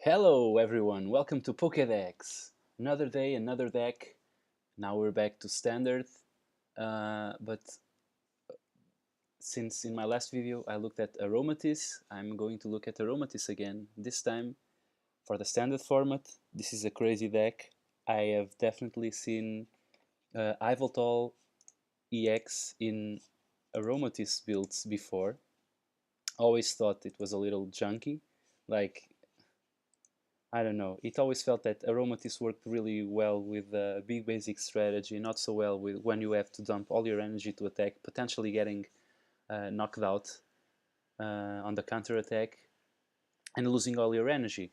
Hello everyone, welcome to Pokédex. Another day, another deck. Now we're back to standard. But since in my last video I looked at Aromatisse, I'm going to look at Aromatisse again. This time for the standard format. This is a crazy deck. I have definitely seen Yveltal EX in Aromatisse builds before. Always thought it was a little junky. Like, I don't know. It always felt that Aromatisse worked really well with the big basic strategy, not so well with when you have to dump all your energy to attack, potentially getting knocked out on the counter attack and losing all your energy.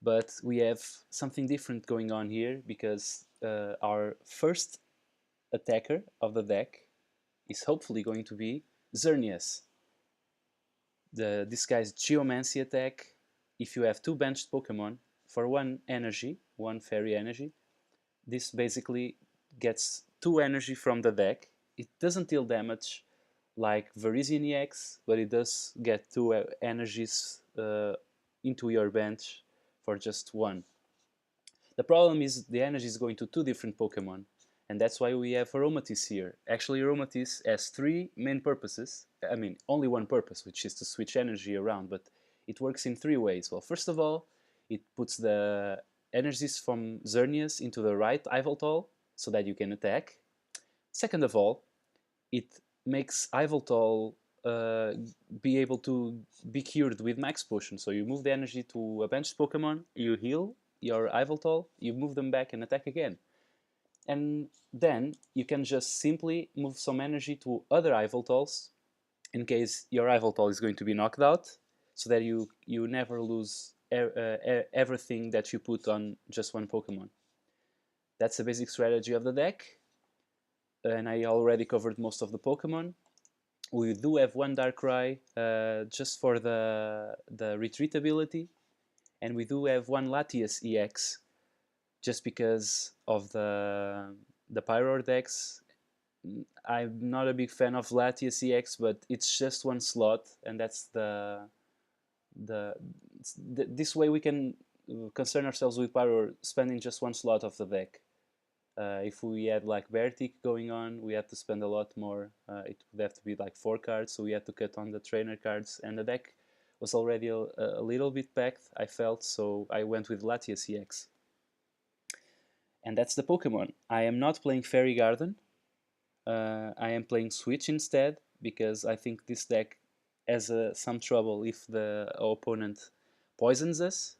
But we have something different going on here because our first attacker of the deck is hopefully going to be Xerneas. This guy's Geomancy attack, if you have two benched Pokemon for one energy, one fairy energy, this basically gets two energy from the deck. It doesn't deal damage like Virizion EX, but it does get two energies into your bench for just one. The problem is the energy is going to two different Pokemon, and that's why we have Aromatisse here. Actually, Aromatisse has three main purposes. I mean, only one purpose, which is to switch energy around, but it works in three ways. Well, first of all, it puts the energies from Xerneas into the right Yveltal so that you can attack. Second of all, it makes Yveltal be able to be cured with Max Potion. So you move the energy to a benched Pokemon, you heal your Yveltal, you move them back and attack again. And then you can just simply move some energy to other Yveltals in case your Yveltal is going to be knocked out, so that you never lose everything that you put on just one Pokemon. That's the basic strategy of the deck, and I already covered most of the Pokemon. We do have one Darkrai just for the retreat ability, and we do have one Latias EX just because of the Pyroar decks. I'm not a big fan of Latias EX, but it's just one slot, and that's this way we can concern ourselves with Pyroar spending just one slot of the deck. If we had like Beartic going on, we had to spend a lot more. It would have to be like 4 cards, so we had to cut on the trainer cards, and the deck was already a little bit packed, I felt, so I went with Latias EX. And that's the Pokemon. I am not playing Fairy Garden. I am playing Switch instead, because I think this deck has some trouble if the opponent poisons us.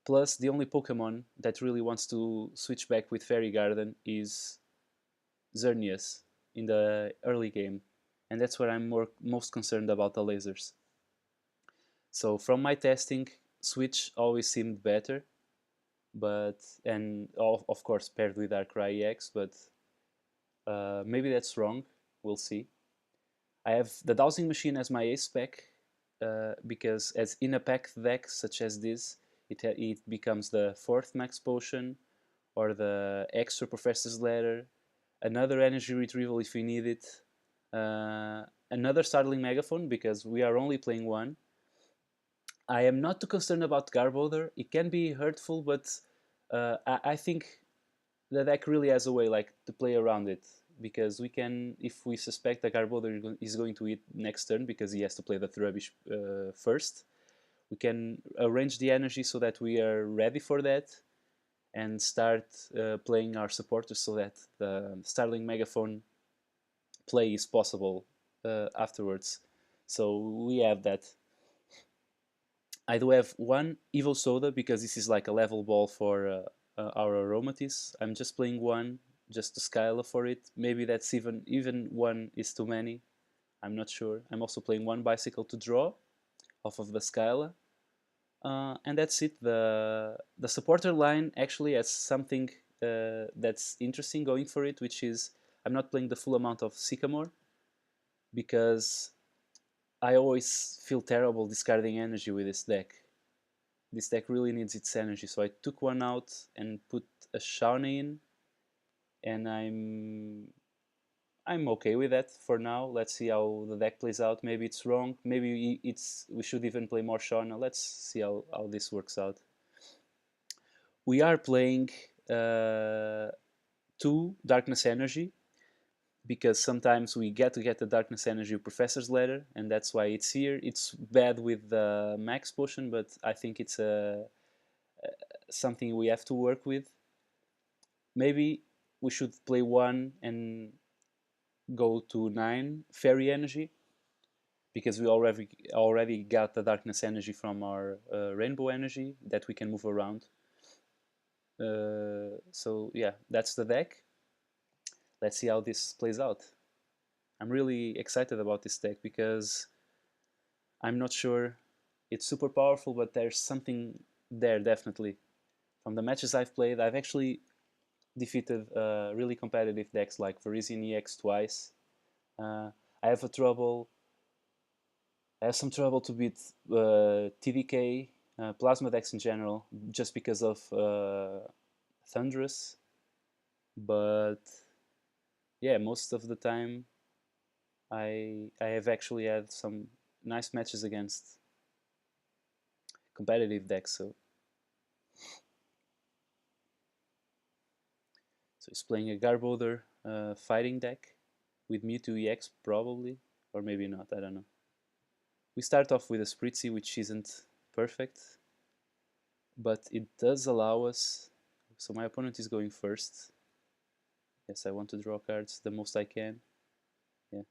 Plus, the only Pokemon that really wants to switch back with Fairy Garden is Xerneas in the early game. And that's where I'm most concerned about the lasers. So from my testing, Switch always seemed better, and of course paired with Darkrai EX, but maybe that's wrong. We'll see. I have the Dowsing Machine as my ace spec because as in a packed deck such as this, it becomes the 4th Max Potion or the extra Professor's Letter, another Energy Retrieval if we need it, another Startling Megaphone because we are only playing one. I am not too concerned about Garbodor. It can be hurtful, but I think the deck really has a way like to play around it, because we can, if we suspect that Garbodor is going to eat next turn because he has to play the Trubbish first, we can arrange the energy so that we are ready for that and start playing our supporters so that the Starling Megaphone play is possible afterwards. So we have that. I do have one Evo Soda because this is like a level ball for our Aromatisse. I'm just playing one just to Skyla for it. Maybe that's even one is too many. I'm not sure. I'm also playing one Bicycle to draw off of the Skyla. And that's it. The supporter line actually has something that's interesting going for it, which is I'm not playing the full amount of Sycamore because I always feel terrible discarding energy with this deck. This deck really needs its energy, so I took one out and put a Shawnee in, and I'm okay with that for now. Let's see how the deck plays out. Maybe it's wrong. Maybe we should even play more Shauna. Let's see how this works out. We are playing uh, 2 Darkness Energy because sometimes we get to get the Darkness Energy Professor's Letter, and that's why it's here. It's bad with the Max Potion, but I think it's something we have to work with. Maybe we should play 1 and go to 9 Fairy Energy because we already got the Darkness Energy from our Rainbow Energy that we can move around. So yeah, that's the deck. Let's see how this plays out. I'm really excited about this deck because I'm not sure it's super powerful, but there's something there definitely. From the matches I've played, I've actually defeated really competitive decks like Varisian EX twice. Uh, I have a trouble. I have some trouble to beat TDK, Plasma decks in general, just because of Thunderous. But yeah, most of the time I have actually had some nice matches against competitive decks. So he's playing a Garbodor fighting deck with Mewtwo EX probably, or maybe not. I don't know. We start off with a Spritzy, which isn't perfect, but it does allow us. So my opponent is going first. Yes, I want to draw cards the most I can. Yeah.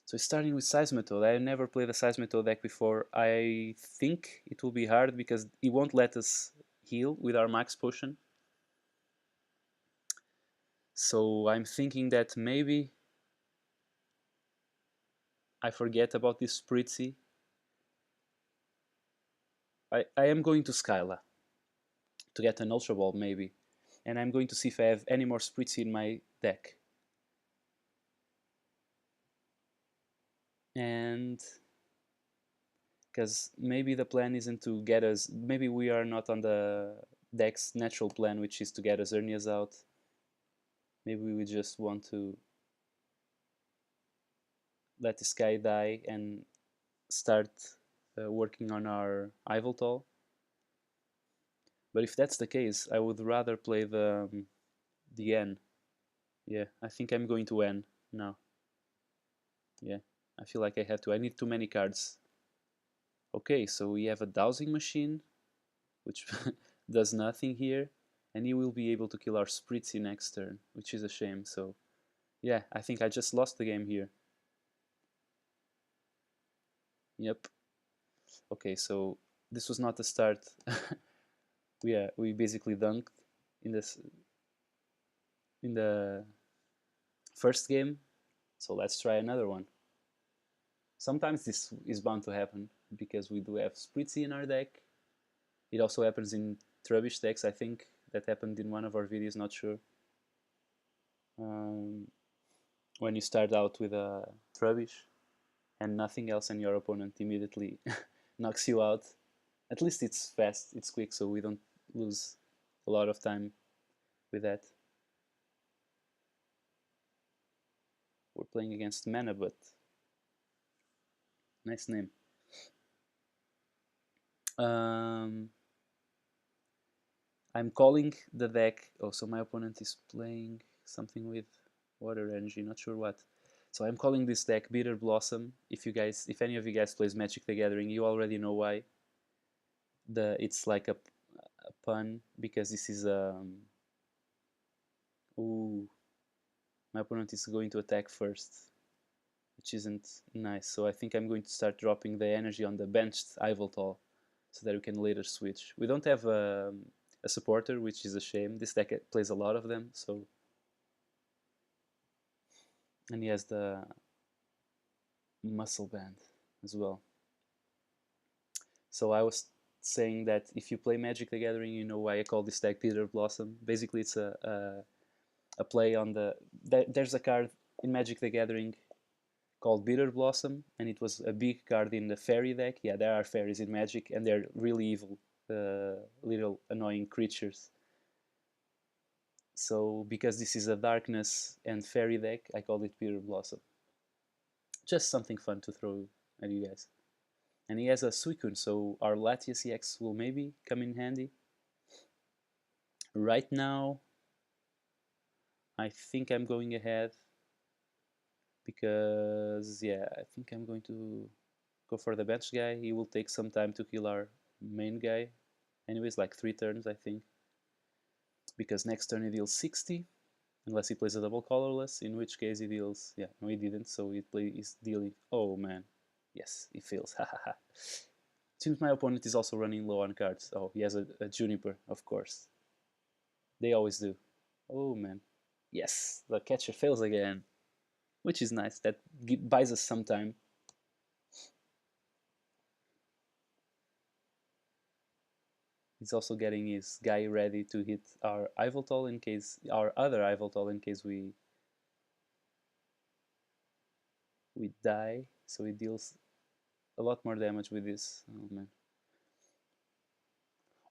So starting with Seismitoad. I never played a Seismitoad deck before. I think it will be hard because it won't let us heal with our Max Potion. So I'm thinking that maybe I forget about this Spritzy. I am going to Skyla to get an Ultra Ball maybe. And I'm going to see if I have any more Spritzy in my deck. And because maybe the plan isn't to get us, maybe we are not on the deck's natural plan, which is to get us Xerneas out. Maybe we just want to let this guy die and start working on our Yveltal. But if that's the case, I would rather play the N. Yeah, I think I'm going to N now. Yeah, I feel like I have to. I need too many cards. Okay, so we have a dowsing machine, which does nothing here, and he will be able to kill our Spritzy next turn, which is a shame. So yeah, I think I just lost the game here. Yep. Okay, so this was not the start. We basically dunked in this in the first game. So let's try another one. Sometimes this is bound to happen because we do have Spritzy in our deck. It also happens in Trubbish decks. I think that happened in one of our videos, not sure. Um, when you start out with a Trubbish and nothing else and your opponent immediately knocks you out. At least it's fast, it's quick, so we don't lose a lot of time with that. We're playing against Mana, but nice name. Um, I'm calling the deck. Oh, so my opponent is playing something with water energy, not sure what. So I'm calling this deck Bitterblossom. If any of you guys plays Magic the Gathering, you already know why. It's like a pun because this is ooh, my opponent is going to attack first, which isn't nice. So I think I'm going to start dropping the energy on the benched Yveltal so that we can later switch. We don't have a supporter, which is a shame. This deck plays a lot of them, so. And he has the muscle band as well. So I was saying that if you play Magic the Gathering, you know why I call this deck Bitterblossom. Basically, it's a play on there's a card in Magic the Gathering called Bitterblossom, and it was a big card in the fairy deck. Yeah, there are fairies in Magic, and they're really evil, little annoying creatures. So because this is a darkness and fairy deck, I call it Bitterblossom. Just something fun to throw at you guys. And he has a Suicune, so our Latias EX will maybe come in handy. Right now, I think I'm going ahead because, yeah, I think I'm going to go for the bench guy. He will take some time to kill our main guy. Anyways, like 3 turns, I think. Because next turn he deals 60, unless he plays a double colorless, in which case he deals, yeah, no he didn't, so he's dealing, oh man, yes, he fails, hahaha. Seems my opponent is also running low on cards. Oh, he has a Juniper, of course. They always do. Oh man. Yes, the catcher fails again, which is nice. That buys us some time. He's also getting his guy ready to hit our Yveltal in case, our other Yveltal in case we die. So he deals a lot more damage with this. Oh man.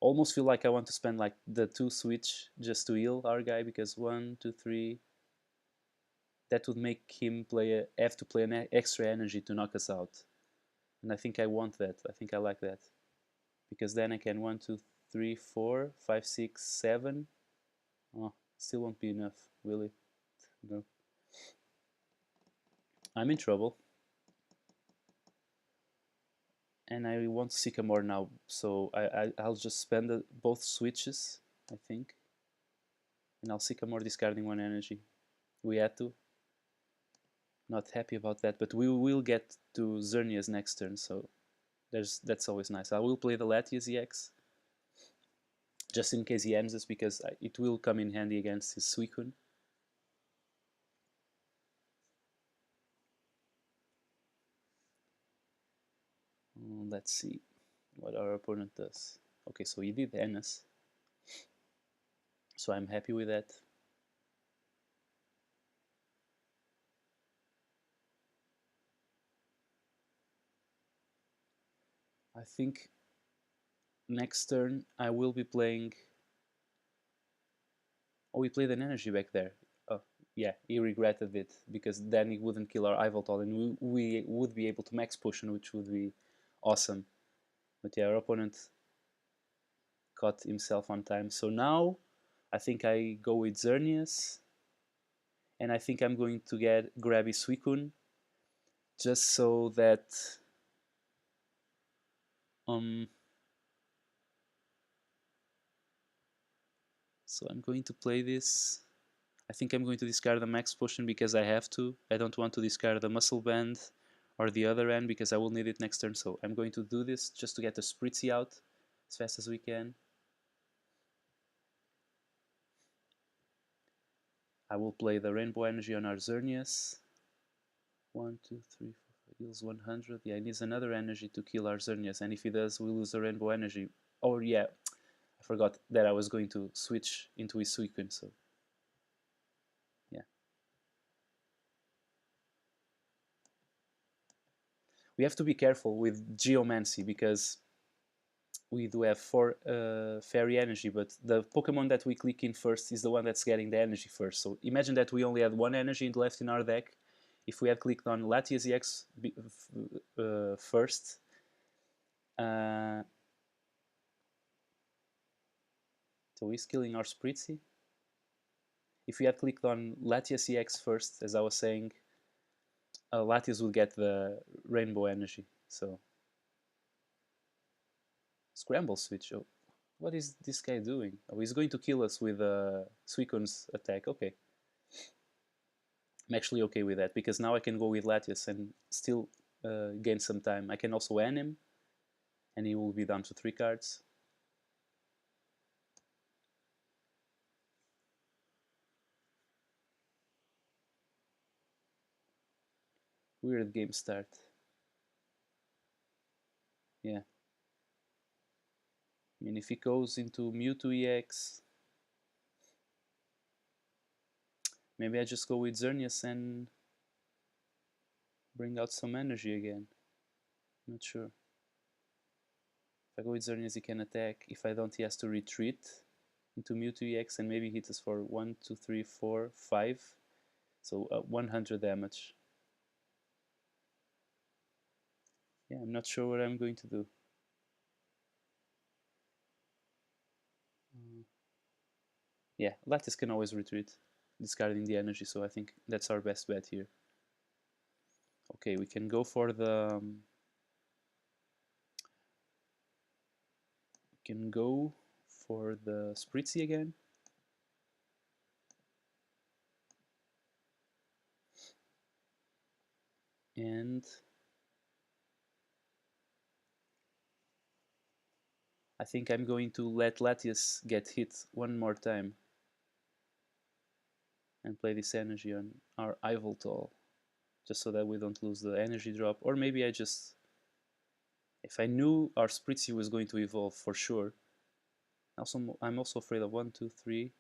Almost feel like I want to spend like the 2 switch just to heal our guy because 1, 2, 3. That would make him have to play an extra energy to knock us out. And I think I want that. I think I like that. Because then I can 1, 2, 3, 4, 5, 6, 7. Oh, still won't be enough, will it? No. I'm in trouble. And I want Sycamore now, so I'll just spend both switches, I think. And I'll Sycamore discarding 1 energy. We had to. Not happy about that, but we will get to Xerneas next turn, so that's always nice. I will play the Latias EX, just in case he ends us, because it will come in handy against his Suicune. Let's see what our opponent does. Okay, so he did end us, so I'm happy with that. I think next turn I will be playing. Oh, we played an energy back there. Oh, yeah, he regretted it because then he wouldn't kill our Yveltal and we would be able to max potion, which would be awesome. But yeah, our opponent caught himself on time. So now I think I go with Xerneas, and I think I'm going to grab his Suicune just so that um so I'm going to play this. I think I'm going to discard the max potion because I have to. I don't want to discard the muscle band or the other end because I will need it next turn. So I'm going to do this just to get the Spritzy out as fast as we can. I will play the Rainbow Energy on our Xerneas. 1, 2, 3, 4, 5, heals 100. Yeah, he needs another energy to kill our Xerneas, and if he does, we lose the Rainbow Energy. Oh yeah, I forgot that I was going to switch into his Suicune, so yeah. We have to be careful with Geomancy because we do have 4 fairy energy, but the Pokemon that we click in first is the one that's getting the energy first. So imagine that we only had 1 energy left in our deck. If we had clicked on Latias EX first, so he's killing our Spritzy. If we had clicked on Latias EX first, as I was saying, Latias will get the rainbow energy. So scramble switch. Oh, what is this guy doing? Oh, he's going to kill us with Suicune's attack. Okay. I'm actually okay with that because now I can go with Latias and still gain some time. I can also end him and he will be down to 3 cards. Weird game start. Yeah. I mean, if he goes into Mewtwo EX, maybe I just go with Xerneas and bring out some energy again. Not sure. If I go with Xerneas, he can attack. If I don't, he has to retreat. into Mewtwo EX and maybe hit us for 1, 2, 3, 4, 5. So 100 damage. Yeah, I'm not sure what I'm going to do. Yeah, Lattice can always retreat, discarding the energy, so I think that's our best bet here. Okay, we can go for the... we can go for the Spritzy again. And I think I'm going to let Latias get hit one more time and play this energy on our Yveltal, just so that we don't lose the energy drop. Or maybe I just... if I knew our Spritzy was going to evolve for sure. Also, I'm also afraid of 1, 2, 3,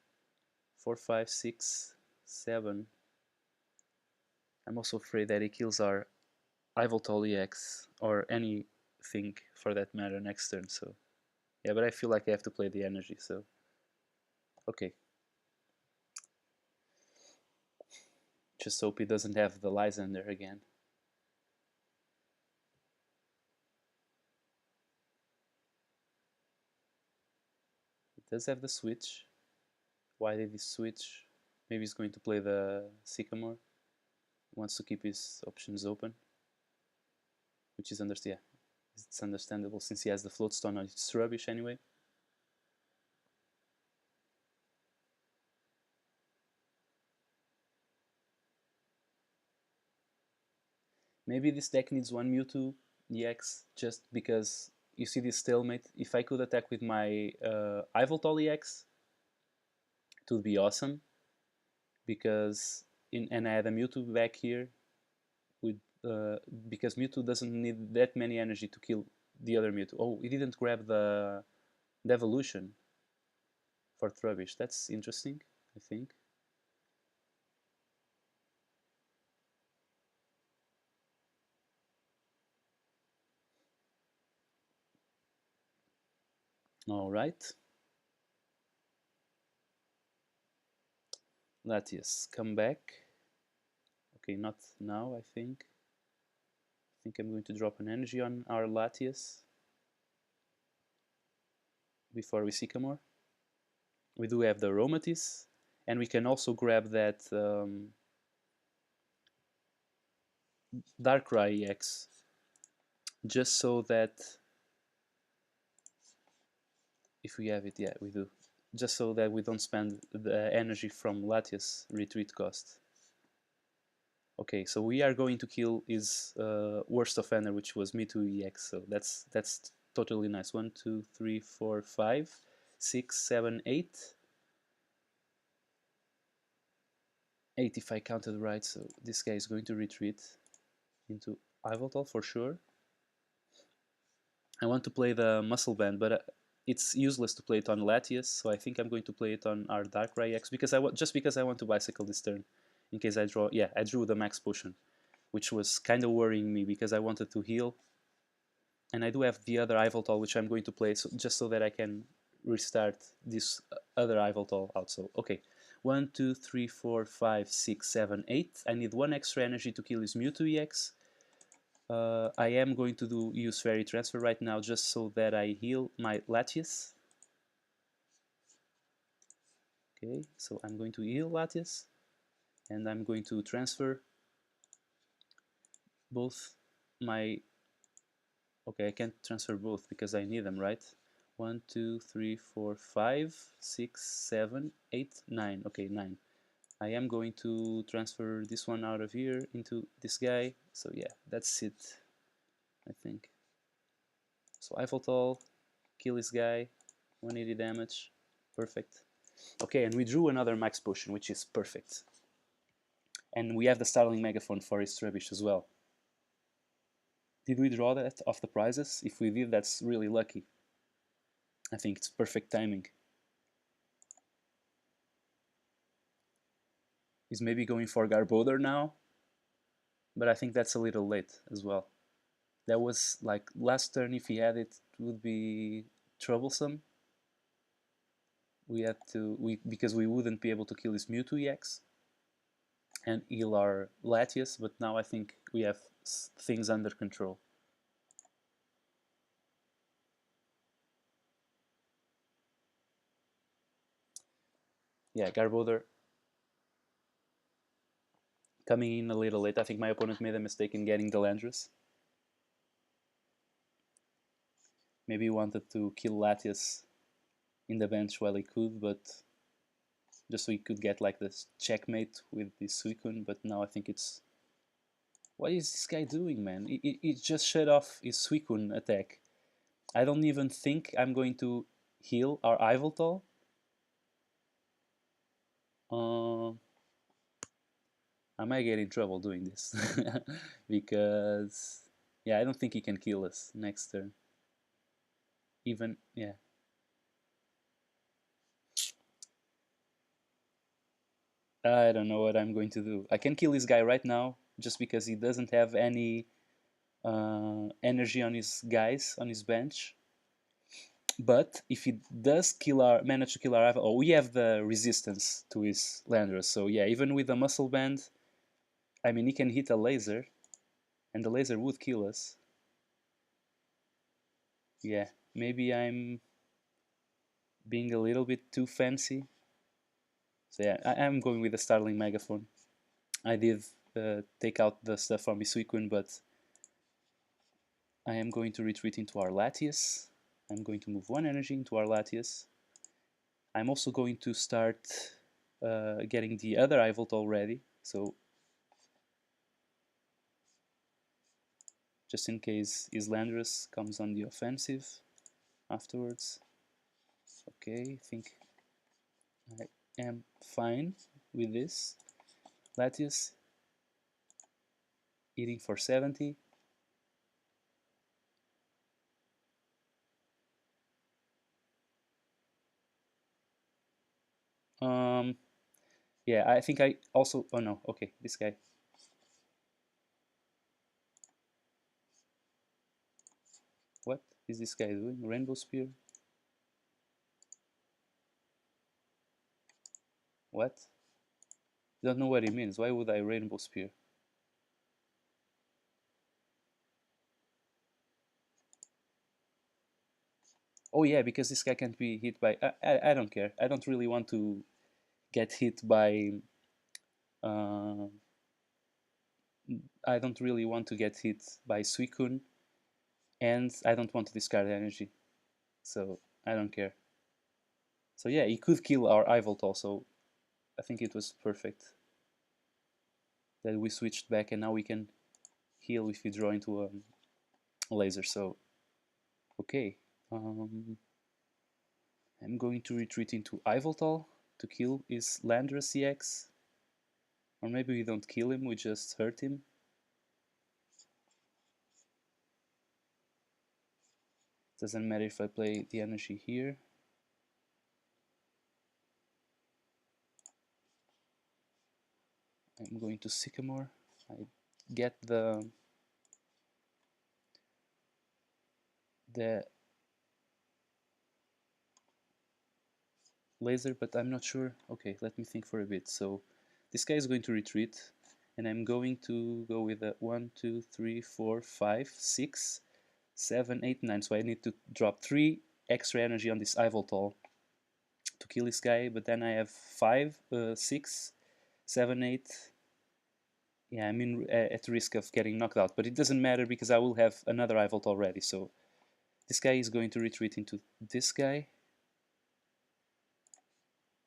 4, 5, 6, 7. I'm also afraid that he kills our Yveltal EX or anything for that matter next turn. So yeah, but I feel like I have to play the energy. So okay, just hope he doesn't have the Lysander again. He does have the switch. Why did he switch? Maybe he's going to play the Sycamore. He wants to keep his options open, which is it's understandable since he has the float stone on. It's rubbish anyway. Maybe this deck needs one Mewtwo EX just because you see this stalemate. If I could attack with my Yveltal EX, it would be awesome because and I had a Mewtwo back here with because Mewtwo doesn't need that many energy to kill the other Mewtwo. Oh, he didn't grab the evolution for Trubbish. That's interesting, I think. All right. Latias, come back. Okay, not now, I think. I think I'm going to drop an energy on our Latias before we Sycamore. We do have the Aromatisse, and we can also grab that Darkrai EX, just so that if we have it, yeah, we do. Just so that we don't spend the energy from Latias retreat cost. Okay, so we are going to kill his worst offender, which was Mewtwo EX. So that's totally nice. 1, 2, 3, 4, 5, 6, 7, 8. 8 if I counted right. So this guy is going to retreat into Yveltal for sure. I want to play the Muscle Band, but it's useless to play it on Latias, so I think I'm going to play it on our Darkrai X because just because I want to bicycle this turn, in case I draw. Yeah, I drew the Max Potion, which was kind of worrying me because I wanted to heal, and I do have the other Yveltal which I'm going to play just so that I can restart this other Yveltal out. So okay, 1, 2, 3, 4, 5, 6, 7, 8. I need one extra energy to kill his Mewtwo EX. I am going to use Fairy Transfer right now just so that I heal my Latias. Okay, so I'm going to heal Latias and I'm going to transfer both my... okay, I can't transfer both because I need them, right? 1, 2, 3, 4, 5, 6, 7, 8, 9. Okay, 9. I am going to transfer this one out of here into this guy. So yeah, that's it, I think. So Yveltal, kill this guy, 180 damage, perfect. Okay, and we drew another Max Potion, which is perfect. And we have the Starling Megaphone for his Trubbish as well. Did we draw that off the prizes? If we did, that's really lucky. I think it's perfect timing. He's maybe going for Garbodor now, but I think that's a little late as well. That was like last turn, if he had it, it would be troublesome. we had to because we wouldn't be able to kill his Mewtwo EX and heal our Latias, but now I think we have things under control. Yeah, Garbodor coming in a little late. I think my opponent made a mistake in getting the Landorus. Maybe he wanted to kill Latias in the bench while he could, but just so he could get like this checkmate with the Suicune. But now I think it's... What is this guy doing, man? He just shut off his Suicune attack. I don't even think I'm going to heal our Yveltal. I might get in trouble doing this. Because, yeah, I don't think he can kill us next turn. Even, yeah. I don't know what I'm going to do. I can kill this guy right now just because he doesn't have any energy on his guys, on his bench. But if he does manage to kill our rival, we have the resistance to his Landorus. So yeah, even with a muscle band, I mean, he can hit a laser, and the laser would kill us. Yeah, maybe I'm being a little bit too fancy. So yeah, I'm going with the Starling Megaphone. I did take out the stuff from Suicune, but I am going to retreat into our Latias. I'm going to move one energy into our Latias. I'm also going to start getting the other Yveltal ready, so just in case his Landorus comes on the offensive afterwards. Okay, I think I am fine with this. Latias eating for 70. Yeah, I think I also... Oh no, okay, this guy. What is this guy doing? Rainbow Spear? What? Don't know what it means. Why would I Rainbow Spear? Oh yeah, because this guy can't be hit by... I don't care. I don't really want to get hit by... I don't really want to get hit by Suicune, and I don't want to discard energy, so I don't care. So yeah, he could kill our Yveltal, so I think it was perfect that we switched back, and now we can heal if we draw into a laser. So okay, I'm going to retreat into Yveltal to kill his Landorus EX, or maybe we don't kill him, we just hurt him. Doesn't matter if I play the energy here. I'm going to Sycamore. I get the laser, but I'm not sure. Okay, let me think for a bit. So this guy is going to retreat, and I'm going to go with a 1, 2, 3, 4, 5, 6, 7, 8, 9. So I need to drop 3 extra energy on this Yveltal to kill this guy, but then I have 5, 6, 7, 8. Yeah, I'm at risk of getting knocked out, but it doesn't matter because I will have another Yveltal already. So this guy is going to retreat into this guy.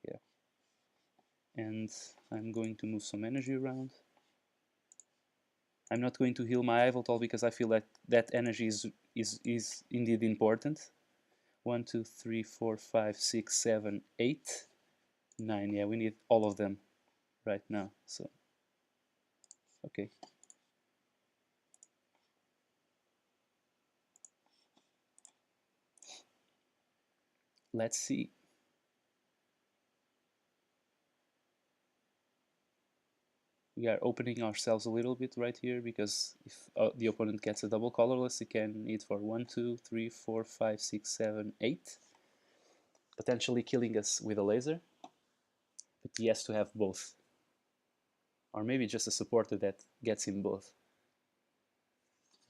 Yeah. And I'm going to move some energy around. I'm not going to heal my Yveltal because I feel that that energy is indeed important. 1, 2, 3, 4, 5, 6, 7, 8, 9. Yeah, we need all of them right now. So, okay. Let's see. We are opening ourselves a little bit right here because if the opponent gets a double colorless, he can hit for 1, 2, 3, 4, 5, 6, 7, 8. potentially killing us with a laser, but he has to have both. Or maybe just a supporter that gets him both.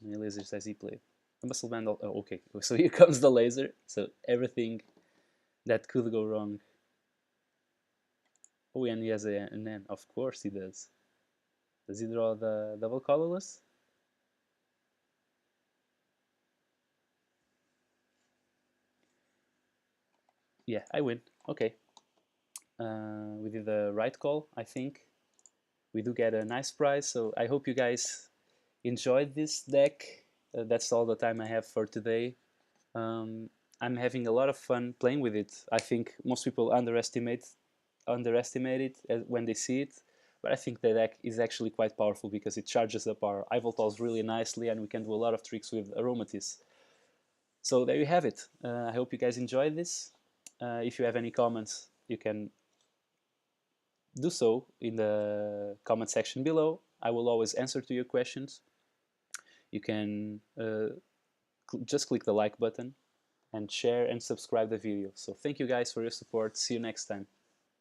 How many lasers has he played? A muscle band, oh, okay, so here comes the laser, so everything that could go wrong. Oh, and he has an N, of course he does. Does he draw the double colorless? Yeah, I win. Okay. We did the right call, I think. We do get a nice prize, so I hope you guys enjoyed this deck. That's all the time I have for today. I'm having a lot of fun playing with it. I think most people underestimate it when they see it, but I think the deck is actually quite powerful because it charges up our Yveltals really nicely, and we can do a lot of tricks with Aromatisse. So there you have it. I hope you guys enjoyed this. If you have any comments, you can do so in the comment section below. I will always answer to your questions. You can just click the like button and share and subscribe the video. So thank you guys for your support. See you next time.